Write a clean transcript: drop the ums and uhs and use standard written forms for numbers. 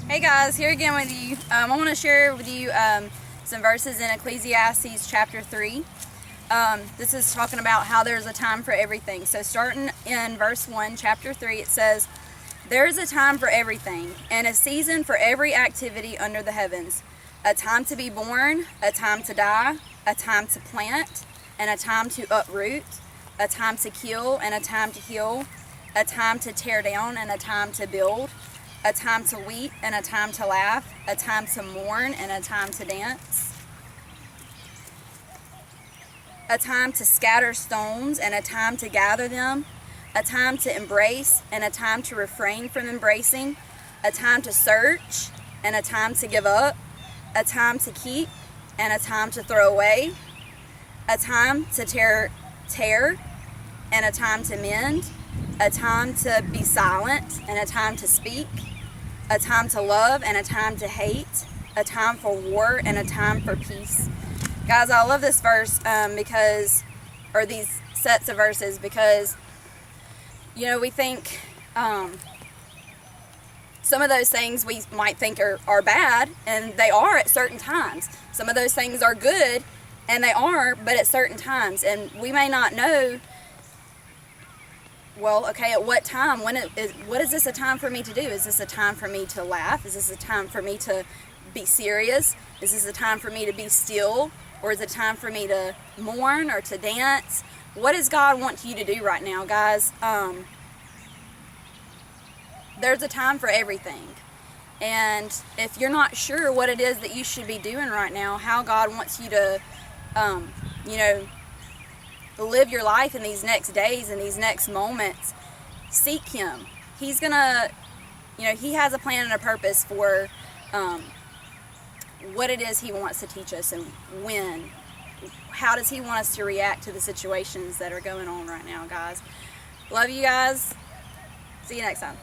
Hey guys, here again with you. I want to share with you some verses in Ecclesiastes chapter 3. This is talking about how there's a time for everything. So starting in verse 1, chapter 3, it says, "There is a time for everything, and a season for every activity under the heavens. A time to be born, a time to die, a time to plant, and a time to uproot, a time to kill, and a time to heal, a time to tear down, and a time to build, a time to weep and a time to laugh, a time to mourn and a time to dance, a time to scatter stones and a time to gather them, a time to embrace and a time to refrain from embracing, a time to search and a time to give up, a time to keep and a time to throw away, a time to tear and a time to mend, a time to be silent and a time to speak, a time to love and a time to hate, a time for war and a time for peace." Guys, I love this verse or these sets of verses because, we think some of those things we might think are bad, and they are at certain times. Some of those things are good, and they are, but at certain times. And we may not know, well, okay, at what time? What is this a time for me to do? Is this a time for me to laugh? Is this a time for me to be serious? Is this a time for me to be still? Or is it time for me to mourn or to dance? What does God want you to do right now, guys? There's a time for everything. And if you're not sure what it is that you should be doing right now, how God wants you to, live your life in these next days and these next moments, seek Him. He's gonna, He has a plan and a purpose for what it is He wants to teach us and when. How does He want us to react to the situations that are going on right now, guys? Love you guys. See you next time.